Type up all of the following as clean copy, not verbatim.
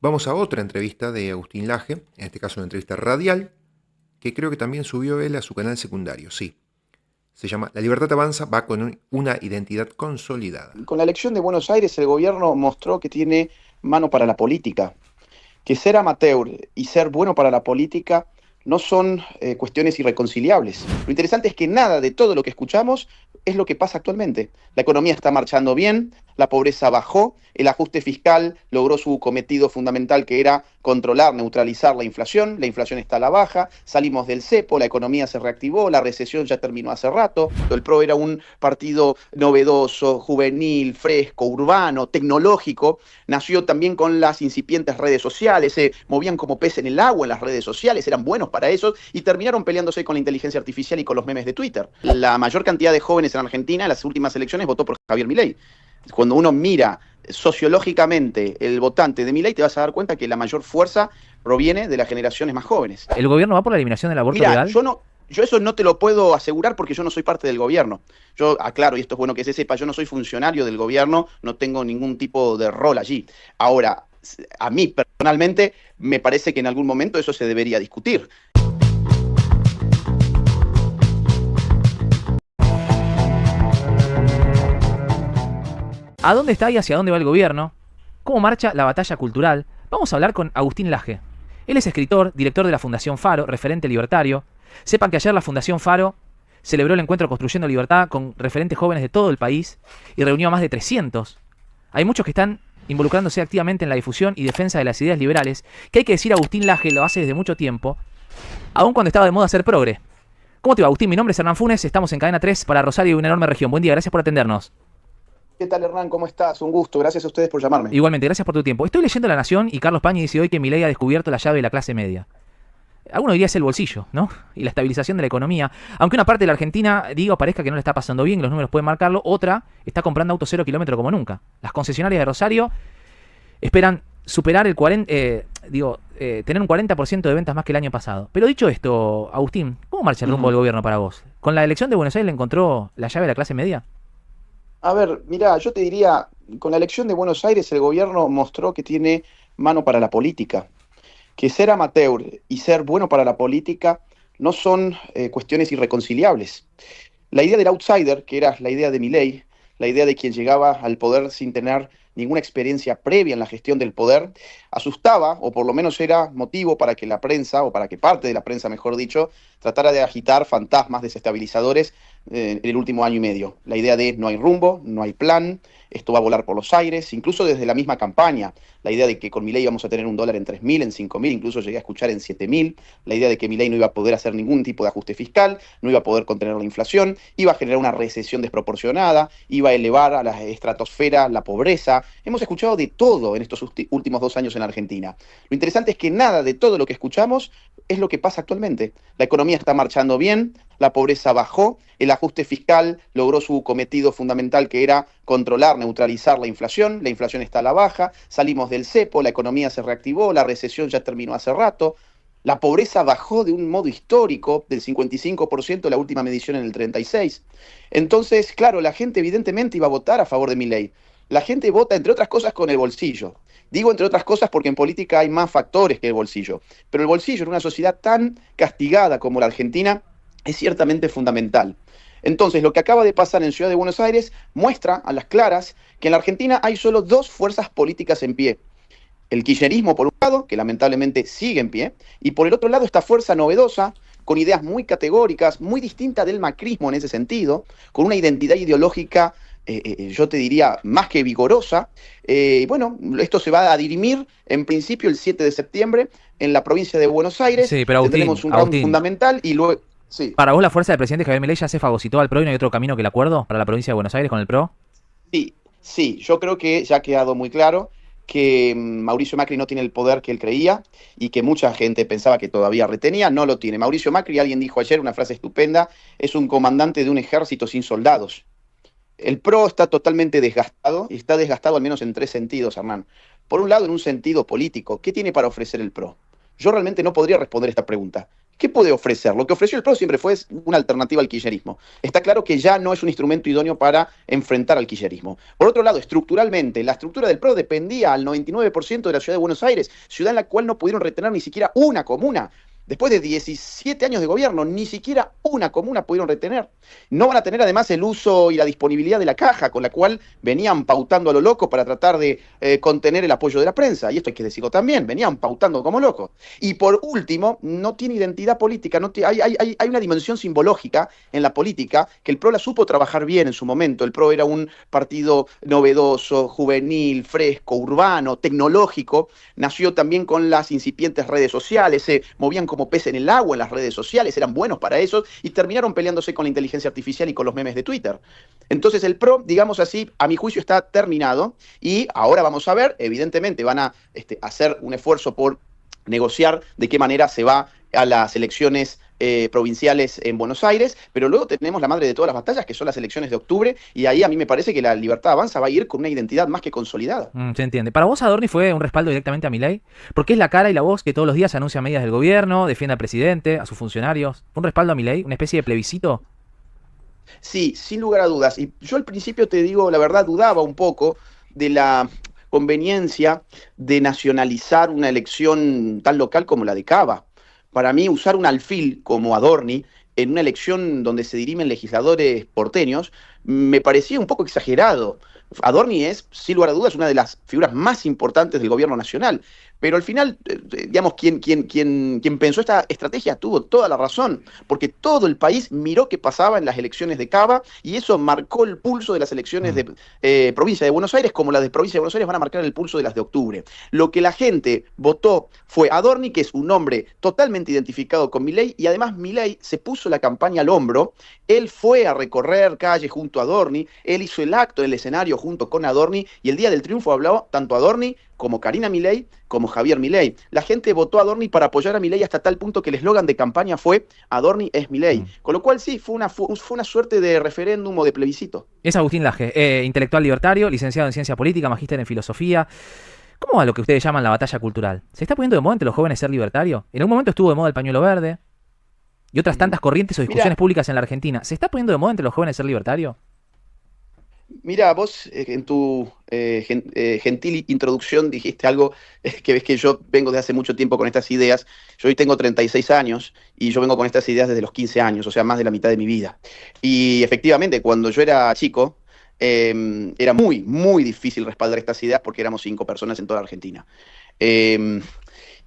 Vamos a otra entrevista de Agustín Laje, en este caso una entrevista radial, que creo que también subió él a su canal secundario, sí. Se llama La libertad avanza, va con una identidad consolidada. Con la elección de Buenos Aires, el gobierno mostró que tiene mano para la política, que ser amateur y ser bueno para la política no son cuestiones irreconciliables. Lo interesante es que nada de todo lo que escuchamos es lo que pasa actualmente. La economía está marchando bien, la pobreza bajó, el ajuste fiscal logró su cometido fundamental, que era controlar, neutralizar la inflación está a la baja, salimos del cepo, la economía se reactivó, la recesión ya terminó hace rato, el PRO era un partido novedoso, juvenil, fresco, urbano, tecnológico, nació también con las incipientes redes sociales, se movían como pez en el agua en las redes sociales, eran buenos para eso y terminaron peleándose con la inteligencia artificial y con los memes de Twitter. La mayor cantidad de jóvenes en Argentina en las últimas elecciones votó por Javier Milei. Cuando uno mira sociológicamente el votante de Milei, te vas a dar cuenta que la mayor fuerza proviene de las generaciones más jóvenes. ¿El gobierno va por la eliminación del aborto Mira, legal? yo eso no te lo puedo asegurar porque yo no soy parte del gobierno. Yo aclaro, y esto es bueno que se sepa, yo no soy funcionario del gobierno, no tengo ningún tipo de rol allí. Ahora, a mí personalmente me parece que en algún momento eso se debería discutir. ¿A dónde está y hacia dónde va el gobierno? ¿Cómo marcha la batalla cultural? Vamos a hablar con Agustín Laje. Él es escritor, director de la Fundación Faro, referente libertario. Sepan que ayer la Fundación Faro celebró el encuentro Construyendo Libertad con referentes jóvenes de todo el país y reunió a más de 300. Hay muchos que están involucrándose activamente en la difusión y defensa de las ideas liberales, que hay que decir Agustín Laje lo hace desde mucho tiempo, aun cuando estaba de moda ser progre. ¿Cómo te va, Agustín? Mi nombre es Hernán Funes, estamos en Cadena 3 para Rosario y una enorme región. Buen día, gracias por atendernos. ¿Qué tal, Hernán? ¿Cómo estás? Un gusto. Gracias a ustedes por llamarme. Igualmente, gracias por tu tiempo. Estoy leyendo La Nación y Carlos Pañi dice hoy que Milei ha descubierto la llave de la clase media. Alguno diría es el bolsillo, ¿no? Y la estabilización de la economía. Aunque una parte de la Argentina, digo, parezca que no le está pasando bien, los números pueden marcarlo, otra está comprando autos 0 kilómetro como nunca. Las concesionarias de Rosario esperan superar el 40, tener un 40% de ventas más que el año pasado. Pero dicho esto, Agustín, ¿cómo marcha el rumbo del gobierno para vos? ¿Con la elección de Buenos Aires le encontró la llave de la clase media? A ver, mira, yo te diría, con la elección de Buenos Aires el gobierno mostró que tiene mano para la política, que ser amateur y ser bueno para la política no son cuestiones irreconciliables. La idea del outsider, que era la idea de Milei, la idea de quien llegaba al poder sin tener ninguna experiencia previa en la gestión del poder, asustaba, o por lo menos era motivo para que la prensa, o para que parte de la prensa, mejor dicho, tratara de agitar fantasmas desestabilizadores en el último año y medio. La idea de no hay rumbo, no hay plan, esto va a volar por los aires, incluso desde la misma campaña, la idea de que con Milei íbamos a tener un dólar en 3.000, en 5.000, incluso llegué a escuchar en 7.000, la idea de que Milei no iba a poder hacer ningún tipo de ajuste fiscal, no iba a poder contener la inflación, iba a generar una recesión desproporcionada, iba a elevar a la estratosfera la pobreza. Hemos escuchado de todo en estos últimos 2 años en Argentina. Lo interesante es que nada de todo lo que escuchamos es lo que pasa actualmente. La economía está marchando bien, la pobreza bajó, el ajuste fiscal logró su cometido fundamental, que era controlar, neutralizar la inflación está a la baja, salimos del cepo, la economía se reactivó, la recesión ya terminó hace rato, la pobreza bajó de un modo histórico, del 55%, la última medición en el 36%. Entonces, claro, la gente evidentemente iba a votar a favor de Milei. La gente vota, entre otras cosas, con el bolsillo. Digo entre otras cosas porque en política hay más factores que el bolsillo. Pero el bolsillo en una sociedad tan castigada como la Argentina es ciertamente fundamental. Entonces, lo que acaba de pasar en Ciudad de Buenos Aires muestra a las claras que en la Argentina hay solo dos fuerzas políticas en pie. El kirchnerismo, por un lado, que lamentablemente sigue en pie, y por el otro lado esta fuerza novedosa, con ideas muy categóricas, muy distinta del macrismo en ese sentido, con una identidad ideológica, yo te diría, más que vigorosa. Bueno, esto se va a dirimir en principio el 7 de septiembre en la provincia de Buenos Aires. Sí, pero Tendremos un round fundamental y luego... Sí. ¿Para vos la fuerza del presidente Javier Milei ya se fagocitó al PRO y no hay otro camino que el acuerdo para la provincia de Buenos Aires con el PRO? Sí, sí, yo creo que ya ha quedado muy claro que Mauricio Macri no tiene el poder que él creía y que mucha gente pensaba que todavía retenía, no lo tiene. Mauricio Macri, alguien dijo ayer una frase estupenda, es un comandante de un ejército sin soldados. El PRO está totalmente desgastado, y está desgastado al menos en tres sentidos, Hernán. Por un lado, en un sentido político, ¿qué tiene para ofrecer el PRO? Yo realmente no podría responder esta pregunta. ¿Qué puede ofrecer? Lo que ofreció el PRO siempre fue una alternativa al kirchnerismo. Está claro que ya no es un instrumento idóneo para enfrentar al kirchnerismo. Por otro lado, estructuralmente, la estructura del PRO dependía al 99% de la ciudad de Buenos Aires, ciudad en la cual no pudieron retener ni siquiera una comuna. Después de 17 años de gobierno, ni siquiera una comuna pudieron retener. No van a tener además el uso y la disponibilidad de la caja, con la cual venían pautando a lo loco para tratar de contener el apoyo de la prensa. Y esto hay que decirlo también, venían pautando como locos. Y por último, no tiene identidad política, hay una dimensión simbológica en la política que el PRO la supo trabajar bien en su momento. El PRO era un partido novedoso, juvenil, fresco, urbano, tecnológico. Nació también con las incipientes redes sociales, se movían como pez en el agua en las redes sociales, eran buenos para eso y terminaron peleándose con la inteligencia artificial y con los memes de Twitter. Entonces el PRO, digamos así, a mi juicio está terminado y ahora vamos a ver, evidentemente van a hacer un esfuerzo por negociar de qué manera se va a las elecciones provinciales en Buenos Aires, pero luego tenemos la madre de todas las batallas, que son las elecciones de octubre, y ahí a mí me parece que la Libertad Avanza va a ir con una identidad más que consolidada. Se entiende. ¿Para vos Adorni fue un respaldo directamente a Milei? Porque es la cara y la voz que todos los días anuncia medidas del gobierno, defiende al presidente, a sus funcionarios. ¿Fue un respaldo a Milei? ¿Una especie de plebiscito? Sí, sin lugar a dudas. Y yo al principio te digo, la verdad, dudaba un poco de la conveniencia de nacionalizar una elección tan local como la de Cava. Para mí, usar un alfil como Adorni en una elección donde se dirimen legisladores porteños me parecía un poco exagerado. Adorni es, sin lugar a dudas, una de las figuras más importantes del gobierno nacional. Pero al final, digamos, quien pensó esta estrategia tuvo toda la razón, porque todo el país miró qué pasaba en las elecciones de Cava y eso marcó el pulso de las elecciones de provincia de Buenos Aires, como las de provincia de Buenos Aires van a marcar el pulso de las de octubre. Lo que la gente votó fue Adorni, que es un hombre totalmente identificado con Milei, y además Milei se puso la campaña al hombro, él fue a recorrer calles junto a Adorni, él hizo el acto en el escenario junto con Adorni, y el día del triunfo habló tanto Adorni como Karina Milei, como Javier Milei. La gente votó a Adorni para apoyar a Milei hasta tal punto que el eslogan de campaña fue Adorni es Milei. Con lo cual sí, fue una suerte de referéndum o de plebiscito. Es Agustín Laje, intelectual libertario, licenciado en Ciencia Política, magíster en Filosofía. ¿Cómo va lo que ustedes llaman la batalla cultural? ¿Se está poniendo de moda entre los jóvenes ser libertario? En algún momento estuvo de moda el pañuelo verde y otras tantas corrientes o discusiones públicas en la Argentina. ¿Se está poniendo de moda entre los jóvenes ser libertario? Mira, vos en tu gentil introducción dijiste algo que ves que yo vengo desde hace mucho tiempo con estas ideas. Yo hoy tengo 36 años y yo vengo con estas ideas desde los 15 años, o sea, más de la mitad de mi vida. Y efectivamente, cuando yo era chico, era muy, muy difícil respaldar estas ideas porque éramos 5 personas en toda la Argentina.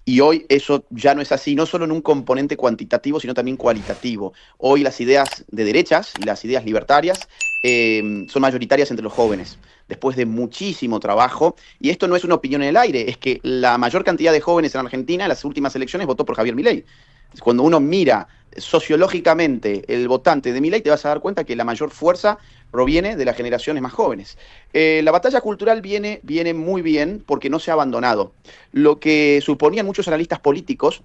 Y hoy eso ya no es así, no solo en un componente cuantitativo, sino también cualitativo. Hoy las ideas de derechas y las ideas libertarias son mayoritarias entre los jóvenes, después de muchísimo trabajo. Y esto no es una opinión en el aire, es que la mayor cantidad de jóvenes en Argentina en las últimas elecciones votó por Javier Milei. Cuando uno mira sociológicamente el votante de Milei, te vas a dar cuenta que la mayor fuerza proviene de las generaciones más jóvenes. La batalla cultural viene muy bien porque no se ha abandonado. Lo que suponían muchos analistas políticos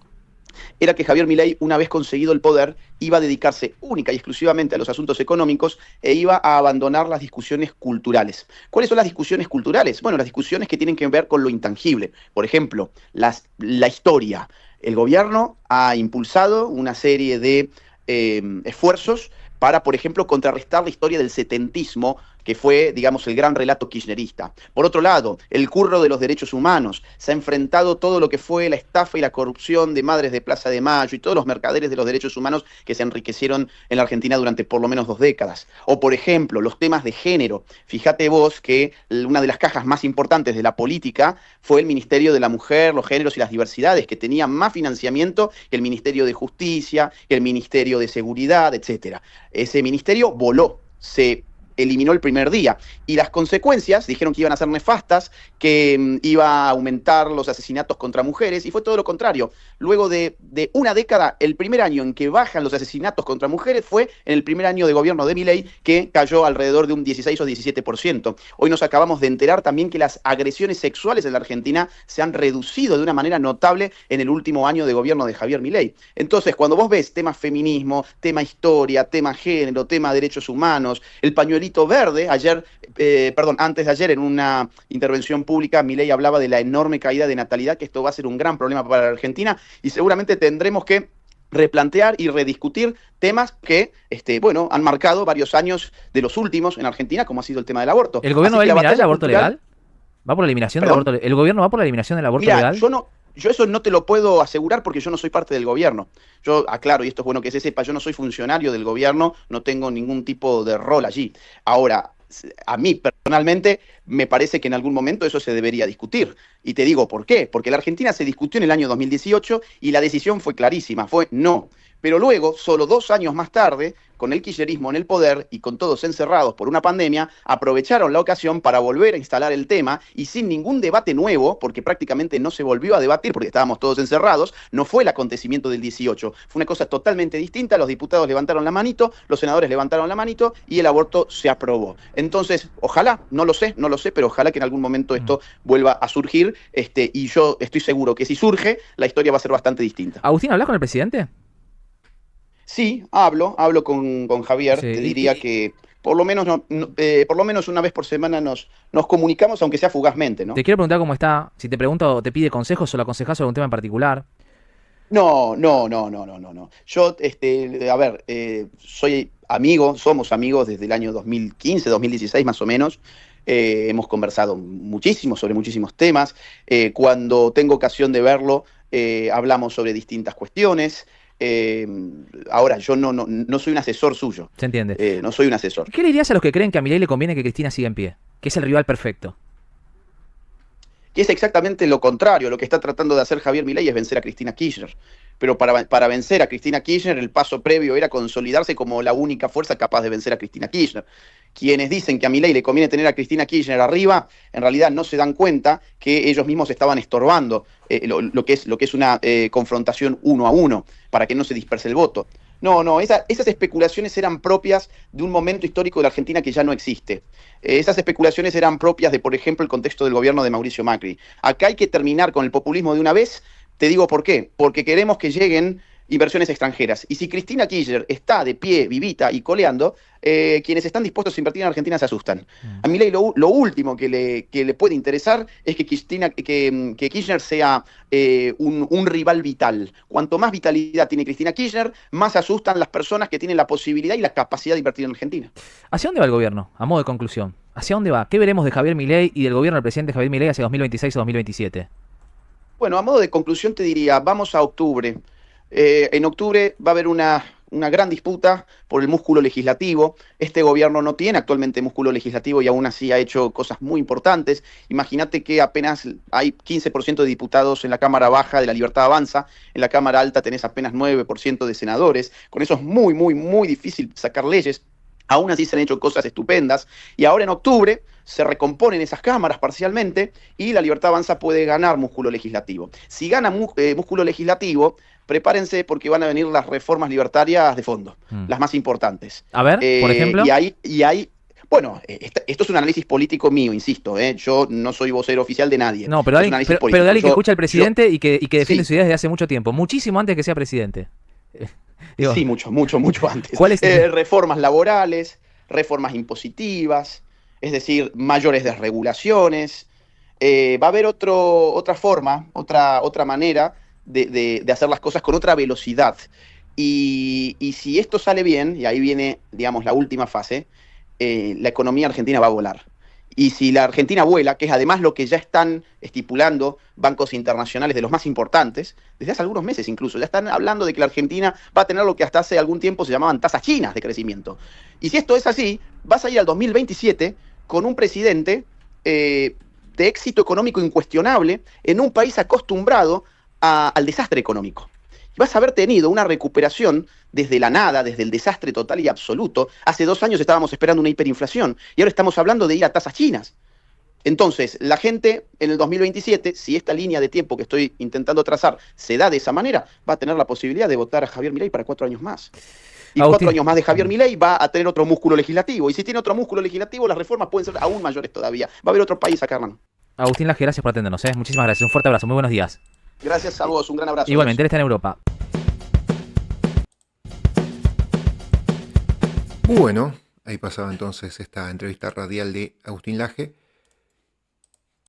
era que Javier Milei, una vez conseguido el poder, iba a dedicarse única y exclusivamente a los asuntos económicos e iba a abandonar las discusiones culturales. ¿Cuáles son las discusiones culturales? Bueno, las discusiones que tienen que ver con lo intangible. Por ejemplo, la historia. El gobierno ha impulsado una serie de esfuerzos para, por ejemplo, contrarrestar la historia del setentismo, que fue, digamos, el gran relato kirchnerista. Por otro lado, el curro de los derechos humanos. Se ha enfrentado todo lo que fue la estafa y la corrupción de Madres de Plaza de Mayo y todos los mercaderes de los derechos humanos que se enriquecieron en la Argentina durante por lo menos 2 décadas. O, por ejemplo, los temas de género. Fíjate vos que una de las cajas más importantes de la política fue el Ministerio de la Mujer, los Géneros y las Diversidades, que tenía más financiamiento que el Ministerio de Justicia, que el Ministerio de Seguridad, etc. Ese ministerio voló, se eliminó el primer día. Y las consecuencias dijeron que iban a ser nefastas, que iba a aumentar los asesinatos contra mujeres, y fue todo lo contrario. Luego de una década, el primer año en que bajan los asesinatos contra mujeres fue en el primer año de gobierno de Milei, que cayó alrededor de un 16 o 17%. Hoy nos acabamos de enterar también que las agresiones sexuales en la Argentina se han reducido de una manera notable en el último año de gobierno de Javier Milei. Entonces, cuando vos ves tema feminismo, tema historia, tema género, tema derechos humanos, el pañuelito verde, antes de ayer en una intervención pública, Milei hablaba de la enorme caída de natalidad, que esto va a ser un gran problema para la Argentina y seguramente tendremos que replantear y rediscutir temas que, bueno, han marcado varios años de los últimos en Argentina, como ha sido el tema del aborto. ¿El gobierno va a eliminar el aborto legal? ¿Va por la eliminación del aborto? ¿El gobierno va por la eliminación del aborto legal? Yo eso no te lo puedo asegurar porque yo no soy parte del gobierno. Yo aclaro, y esto es bueno que se sepa, yo no soy funcionario del gobierno, no tengo ningún tipo de rol allí. Ahora, a mí personalmente me parece que en algún momento eso se debería discutir. Y te digo por qué. Porque la Argentina se discutió en el año 2018 y la decisión fue clarísima, fue no. Pero luego, solo 2 años más tarde, con el kirchnerismo en el poder y con todos encerrados por una pandemia, aprovecharon la ocasión para volver a instalar el tema y sin ningún debate nuevo, porque prácticamente no se volvió a debatir porque estábamos todos encerrados, no fue el acontecimiento del 18, fue una cosa totalmente distinta, los diputados levantaron la manito, los senadores levantaron la manito y el aborto se aprobó. Entonces, ojalá, no lo sé, pero ojalá que en algún momento esto vuelva a surgir, y yo estoy seguro que si surge, la historia va a ser bastante distinta. Agustín, ¿hablas con el presidente? Sí, hablo con Javier, Sí, te diría que por lo menos una vez por semana nos comunicamos, aunque sea fugazmente, ¿no? Te quiero preguntar cómo está, si te pregunto, te pide consejos o lo aconsejás sobre algún tema en particular. No. Yo, somos amigos desde el año 2015, 2016 más o menos. Hemos conversado muchísimo sobre muchísimos temas. Cuando tengo ocasión de verlo, hablamos sobre distintas cuestiones. Ahora, yo no soy un asesor suyo. Se entiende. No soy un asesor. ¿Qué le dirías a los que creen que a Milei le conviene que Cristina siga en pie? Que es el rival perfecto. Que es exactamente lo contrario. Lo que está tratando de hacer Javier Milei es vencer a Cristina Kirchner. Pero para vencer a Cristina Kirchner, el paso previo era consolidarse como la única fuerza capaz de vencer a Cristina Kirchner. Quienes dicen que a Milei le conviene tener a Cristina Kirchner arriba, en realidad no se dan cuenta que ellos mismos estaban estorbando lo que es una confrontación 1 a 1, para que no se disperse el voto. Esas especulaciones eran propias de un momento histórico de la Argentina que ya no existe. Esas especulaciones eran propias de, por ejemplo, el contexto del gobierno de Mauricio Macri. Acá hay que terminar con el populismo de una vez. Te digo por qué. Porque queremos que lleguen inversiones extranjeras. Y si Cristina Kirchner está de pie, vivita y coleando, quienes están dispuestos a invertir en Argentina se asustan. A Milei lo último que le puede interesar es que Kirchner sea un rival vital. Cuanto más vitalidad tiene Cristina Kirchner, más se asustan las personas que tienen la posibilidad y la capacidad de invertir en Argentina. ¿Hacia dónde va el gobierno? A modo de conclusión. ¿Hacia dónde va? ¿Qué veremos de Javier Milei y del gobierno del presidente Javier Milei hacia 2026 o 2027? Bueno, a modo de conclusión te diría, vamos a octubre. En octubre va a haber una gran disputa por el músculo legislativo. Este gobierno no tiene actualmente músculo legislativo y aún así ha hecho cosas muy importantes. Imagínate que apenas hay 15% de diputados en la Cámara Baja de La Libertad Avanza, en la Cámara Alta tenés apenas 9% de senadores. Con eso es muy, muy, muy difícil sacar leyes. Aún así se han hecho cosas estupendas y ahora en octubre se recomponen esas cámaras parcialmente y La Libertad Avanza puede ganar músculo legislativo. Si gana músculo legislativo, prepárense porque van a venir las reformas libertarias de fondo, las más importantes. A ver, por ejemplo. Bueno, esto es un análisis político mío, insisto, yo no soy vocero oficial de nadie. No, pero de alguien que escucha al presidente y que defiende sus ideas desde hace mucho tiempo, muchísimo antes de que sea presidente. Digo, sí, mucho antes. ¿Cuál es reformas laborales, reformas impositivas, es decir, mayores desregulaciones. Va a haber otra forma, otra manera de hacer las cosas con otra velocidad. Y si esto sale bien, y ahí viene, digamos, la última fase, la economía argentina va a volar. Y si la Argentina vuela, que es además lo que ya están estipulando bancos internacionales de los más importantes, desde hace algunos meses incluso, ya están hablando de que la Argentina va a tener lo que hasta hace algún tiempo se llamaban tasas chinas de crecimiento. Y si esto es así, vas a ir al 2027 con un presidente de éxito económico incuestionable en un país acostumbrado al desastre económico. Vas a haber tenido una recuperación desde la nada, desde el desastre total y absoluto. Hace 2 años estábamos esperando una hiperinflación y ahora estamos hablando de ir a tasas chinas. Entonces, la gente en el 2027, si esta línea de tiempo que estoy intentando trazar se da de esa manera, va a tener la posibilidad de votar a Javier Milei para 4 años más. Y Agustín, 4 años más de Javier Milei va a tener otro músculo legislativo. Y si tiene otro músculo legislativo, las reformas pueden ser aún mayores todavía. Va a haber otro país acá, hermano. Agustín Laje, gracias por atendernos. Muchísimas gracias. Un fuerte abrazo. Muy buenos días. Gracias a vos, un gran abrazo. Igualmente, él está en Europa. Bueno, ahí pasaba entonces esta entrevista radial de Agustín Laje.